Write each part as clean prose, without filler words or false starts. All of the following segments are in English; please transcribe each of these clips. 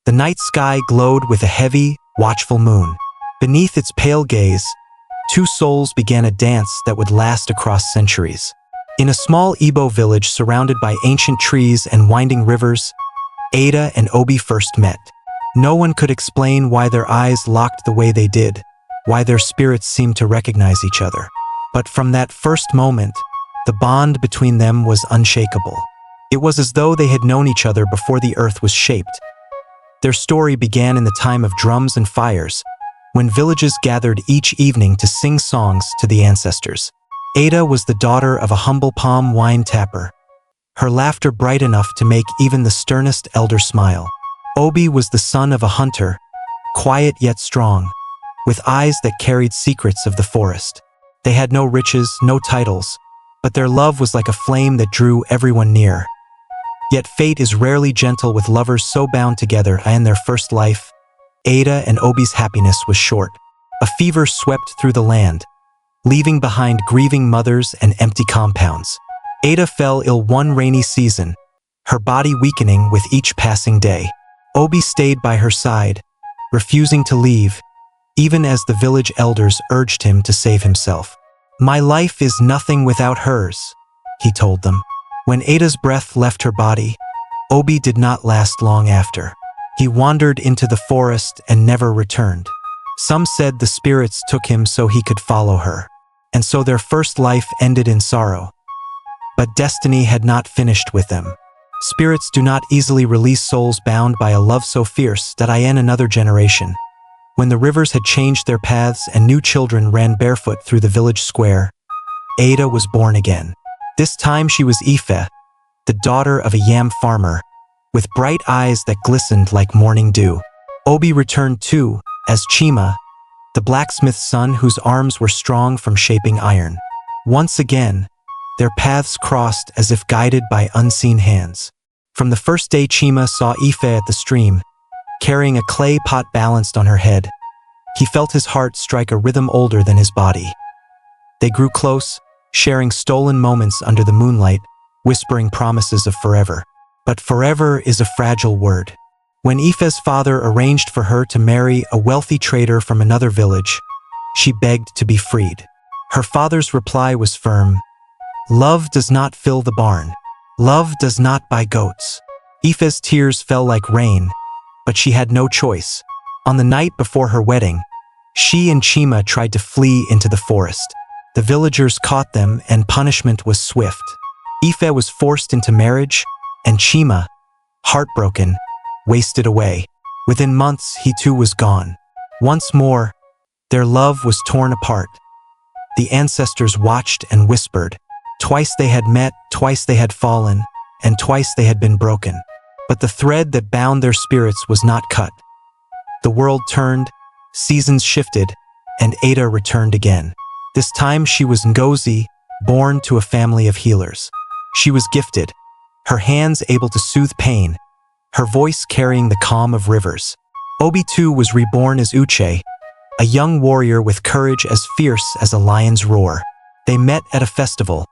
The night sky glowed with a heavy, watchful moon. Beneath its pale gaze, two souls began a dance that would last across centuries. In a small Igbo village surrounded by ancient trees and winding rivers, Ada and Obi first met. No one could explain why their eyes locked the way they did, why their spirits seemed to recognize each other. But from that first moment, the bond between them was unshakable. It was as though they had known each other before the earth was shaped. Their story began in the time of drums and fires, when villages gathered each evening to sing songs to the ancestors. Ada was the daughter of a humble palm wine tapper, her laughter bright enough to make even the sternest elder smile. Obi was the son of a hunter, quiet yet strong, with eyes that carried secrets of the forest. They had no riches, no titles, but their love was like a flame that drew everyone near. Yet fate is rarely gentle with lovers so bound together. In their first life, Ada and Obi's happiness was short. A fever swept through the land, leaving behind grieving mothers and empty compounds. Ada fell ill one rainy season, her body weakening with each passing day. Obi stayed by her side, refusing to leave, even as the village elders urged him to save himself. "My life is nothing without hers," he told them. When Ada's breath left her body, Obi did not last long after. He wandered into the forest and never returned. Some said the spirits took him so he could follow her, and so their first life ended in sorrow. But destiny had not finished with them. Spirits do not easily release souls bound by a love so fierce that in another generation, when the rivers had changed their paths and new children ran barefoot through the village square, Ada was born again. This time she was Ife, the daughter of a yam farmer, with bright eyes that glistened like morning dew. Obi returned too, as Chima, the blacksmith's son whose arms were strong from shaping iron. Once again, their paths crossed as if guided by unseen hands. From the first day Chima saw Ife at the stream, carrying a clay pot balanced on her head, he felt his heart strike a rhythm older than his body. They grew close, sharing stolen moments under the moonlight, whispering promises of forever. But forever is a fragile word. When Ife's father arranged for her to marry a wealthy trader from another village, she begged to be freed. Her father's reply was firm: "Love does not fill the barn. Love does not buy goats." Ife's tears fell like rain, but she had no choice. On the night before her wedding, she and Chima tried to flee into the forest. The villagers caught them and punishment was swift. Ife was forced into marriage, and Chima, heartbroken, wasted away. Within months, he too was gone. Once more, their love was torn apart. The ancestors watched and whispered. Twice they had met, twice they had fallen, and twice they had been broken. But the thread that bound their spirits was not cut. The world turned, seasons shifted, and Ada returned again. This time she was Ngozi, born to a family of healers. She was gifted, her hands able to soothe pain, her voice carrying the calm of rivers. Obi too was reborn as Uche, a young warrior with courage as fierce as a lion's roar. They met at a festival,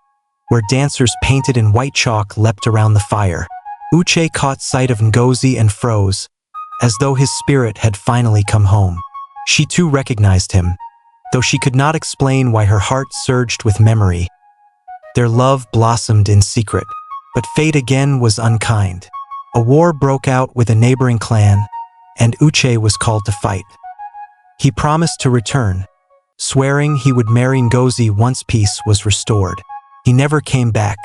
where dancers painted in white chalk leapt around the fire. Uche caught sight of Ngozi and froze, as though his spirit had finally come home. She too recognized him, though she could not explain why her heart surged with memory. Their love blossomed in secret, but fate again was unkind. A war broke out with a neighboring clan, and Uche was called to fight. He promised to return, swearing he would marry Ngozi once peace was restored. He never came back.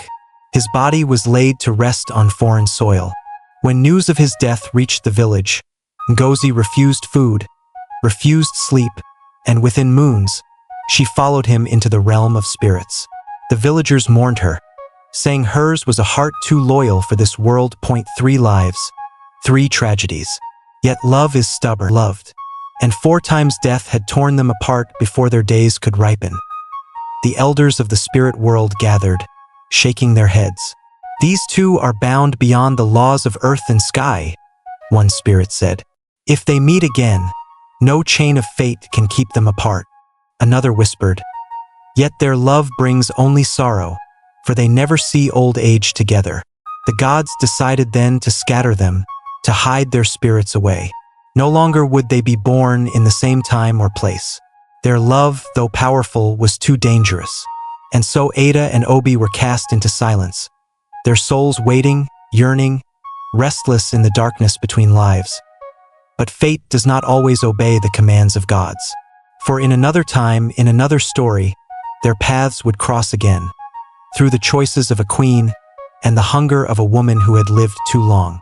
His body was laid to rest on foreign soil. When news of his death reached the village, Ngozi refused food, refused sleep, and within moons, she followed him into the realm of spirits. The villagers mourned her, saying hers was a heart too loyal for this world. 3 lives, 3 tragedies. Yet love is stubborn, loved, and 4 times death had torn them apart before their days could ripen. The elders of the spirit world gathered, shaking their heads. "These two are bound beyond the laws of earth and sky," one spirit said. "If they meet again, no chain of fate can keep them apart." Another whispered, "Yet their love brings only sorrow, for they never see old age together." The gods decided then to scatter them, to hide their spirits away. No longer would they be born in the same time or place. Their love, though powerful, was too dangerous. And so Ada and Obi were cast into silence, their souls waiting, yearning, restless in the darkness between lives. But fate does not always obey the commands of gods. For in another time, in another story, their paths would cross again, through the choices of a queen and the hunger of a woman who had lived too long.